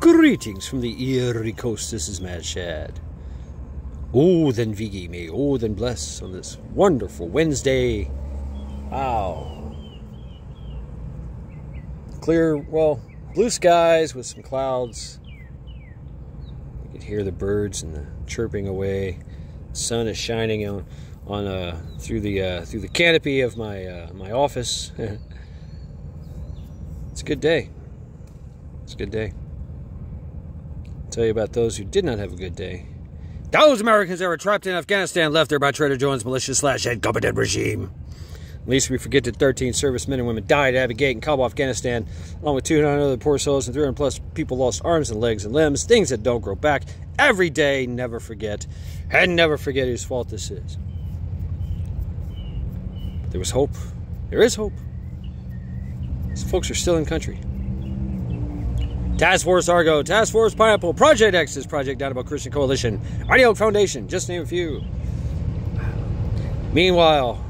Greetings from the Erie Coast. This is Mad Shad. Oh, then Vigi may, oh, then bless on this wonderful Wednesday. Wow. Clear, well, blue skies with some clouds. You can hear the birds and the chirping away. The sun is shining on through the canopy of my my office. It's a good day. It's a good day. I'll tell you about those who did not have a good day. Those Americans that were trapped in Afghanistan, left there by Trader Joe's malicious / incompetent regime. At least we forget that 13 servicemen and women died at Abbey Gate in Kabul, Afghanistan, along with 200 other poor souls, and 300 plus people lost arms and legs and limbs, things that don't grow back. Every day, never forget. And never forget whose fault this is. There was hope. There is hope. These folks are still in country. Task Force Argo, Task Force Pineapple, Project X is Project Downable Christian Coalition, Mighty Oak Foundation, just to name a few. Meanwhile,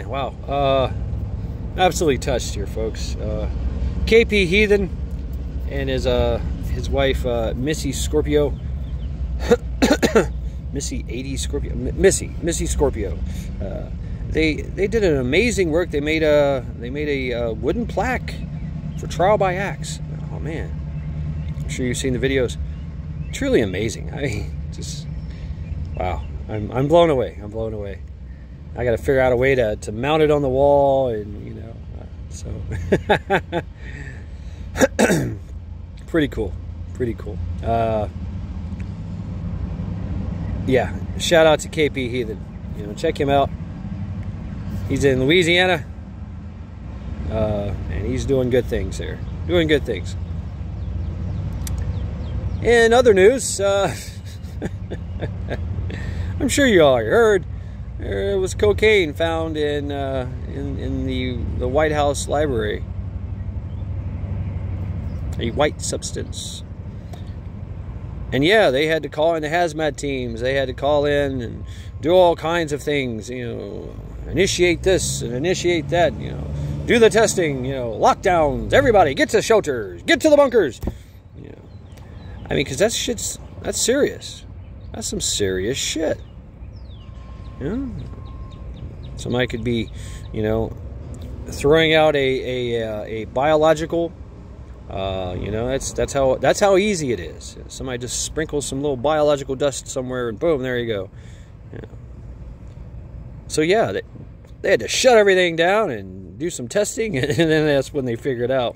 wow, absolutely touched here, folks. KP Heathen and his wife Missy Scorpio, Missy 80 Scorpio, Missy Scorpio. They did an amazing work. They made a wooden plaque for trial by axe. Oh man. I'm sure you've seen the videos. Truly amazing. I mean, just wow. I'm blown away. I'm blown away. I got to figure out a way to mount it on the wall, and you know, so pretty cool. Pretty cool. Yeah. Shout out to KP Heathen. You know, check him out. He's in Louisiana, and he's doing good things there. Doing good things. In other news, I'm sure you all heard there was cocaine found in the White House library. A white substance. And yeah, they had to call in the hazmat teams. They had to call in and do all kinds of things. You know, initiate this and initiate that. You know, do the testing. You know, lockdowns. Everybody get to shelters. Get to the bunkers. I mean, because that's serious. That's some serious shit. You know? Somebody could be, you know, throwing out a biological, you know, that's how easy it is. Somebody just sprinkles some little biological dust somewhere and boom, there you go. You know? So yeah, they had to shut everything down and do some testing, and then that's when they figured out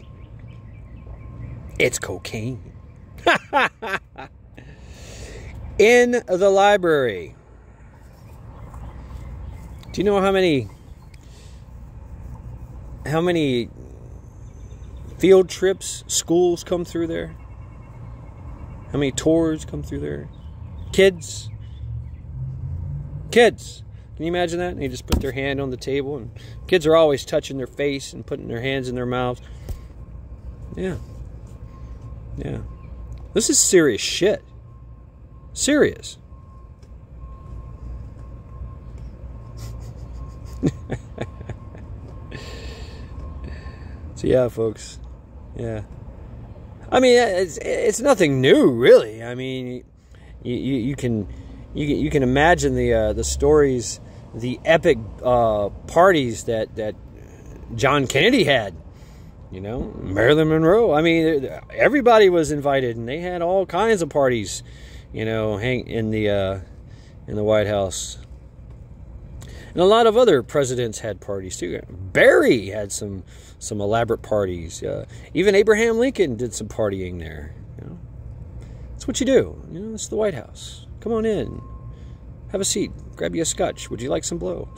it's cocaine. In the library. Do you know how many field trips schools come through there? How many tours come through there? Kids. Can you imagine that? And they just put their hand on the table, and kids are always touching their face and putting their hands in their mouths. Yeah. This is serious shit. Serious. So yeah, folks. Yeah. I mean, it's nothing new, really. I mean, you can imagine the stories, the epic parties that John Kennedy had. You know, Marilyn Monroe. I mean, everybody was invited, and they had all kinds of parties. You know, hang in the White House, and a lot of other presidents had parties too. Barry had some elaborate parties. Even Abraham Lincoln did some partying there. You know, that's what you do. You know, it's the White House. Come on in, have a seat, grab you a scotch. Would you like some blow?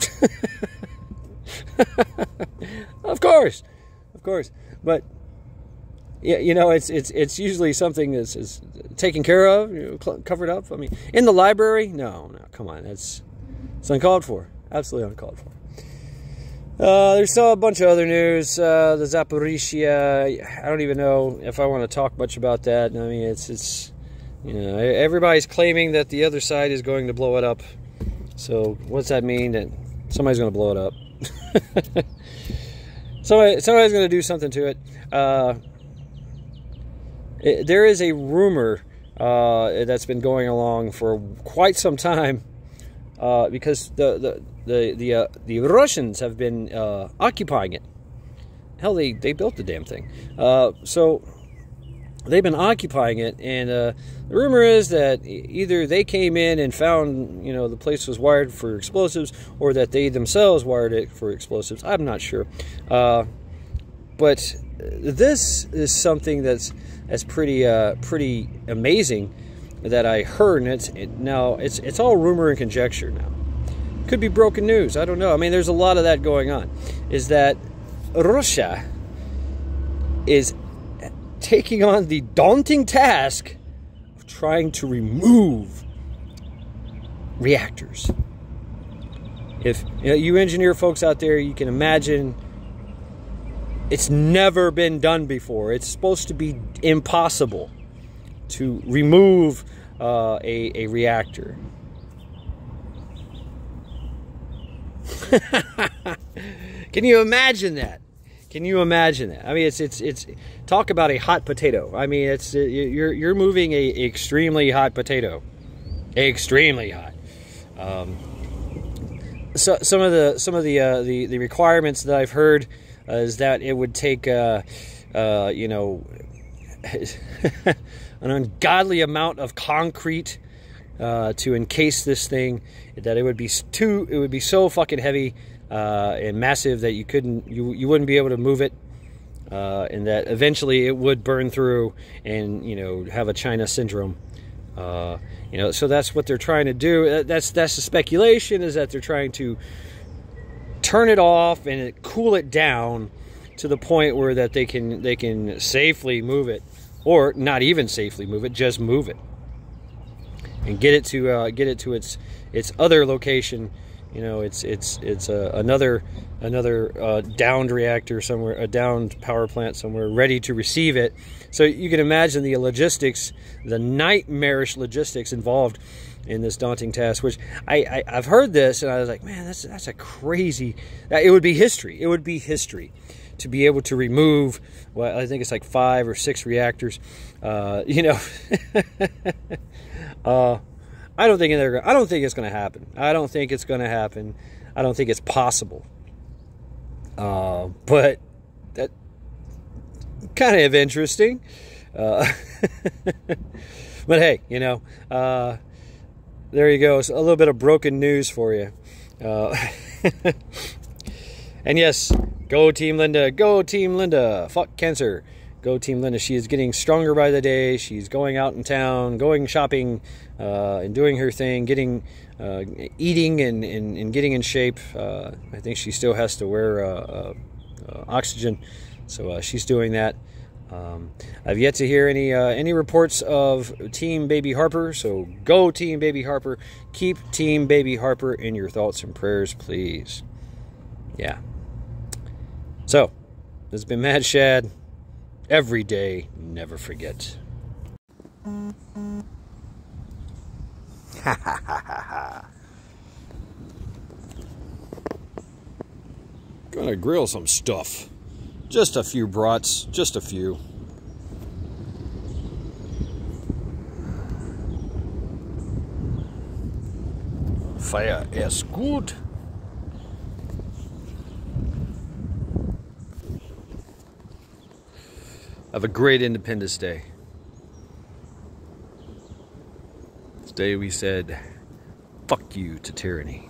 Of course. But yeah, you know, it's usually something that's taken care of, you know, covered up. I mean, in the library, no, come on, it's uncalled for, absolutely uncalled for. There's still a bunch of other news. The Zaporizhia, I don't even know if I want to talk much about that. I mean, it's you know, everybody's claiming that the other side is going to blow it up. So what's that mean? That somebody's going to blow it up? Somebody's going to do something to it. there is a rumor that's been going along for quite some time, because the Russians have been occupying it. Hell, they built the damn thing. So they've been occupying it, and the rumor is that either they came in and found, the place was wired for explosives, or that they themselves wired it for explosives. I'm not sure. But this is something that's pretty amazing that I heard, and it's all rumor and conjecture now. Could be broken news. I don't know. I mean, there's a lot of that going on. Is that Russia is taking on the daunting task of trying to remove reactors. If you engineer folks out there, you can imagine it's never been done before. It's supposed to be impossible to remove a reactor. Can you imagine that? Can you imagine that? I mean, it's talk about a hot potato. I mean, you're moving a extremely hot potato, extremely hot. So some of the requirements that I've heard is that it would take an ungodly amount of concrete to encase this thing, that it would be so fucking heavy and massive that you wouldn't be able to move it, and that eventually it would burn through and have a China syndrome. So that's what they're trying to do. That's the speculation, is that they're trying to turn it off and cool it down to the point where that they can safely move it, or not even safely move it, just move it and get it to its other location. It's another downed reactor somewhere, a downed power plant somewhere, ready to receive it. So you can imagine the logistics, the nightmarish logistics involved in this daunting task. Which I've heard this, and I was like, man, that's a crazy. It would be history. It would be history to be able to remove. Well, I think it's like 5 or 6 reactors. I don't think it's going to happen. I don't think it's going to happen. I don't think it's possible. But that kind of interesting. But hey, there you go. It's a little bit of broken news for you. And yes, go Team Linda. Go Team Linda. Fuck cancer. Go Team Linda. She is getting stronger by the day. She's going out in town, going shopping, and doing her thing, eating and getting in shape. I think she still has to wear oxygen, so she's doing that. I've yet to hear any reports of TeamBabyHarper, so go TeamBabyHarper. Keep TeamBabyHarper in your thoughts and prayers, please. Yeah. So, this has been Mad Shad. Every day, never forget. Gonna grill some stuff. Just a few brats, just a few. Fire is good. Have a great Independence Day. Today we said, fuck you to tyranny.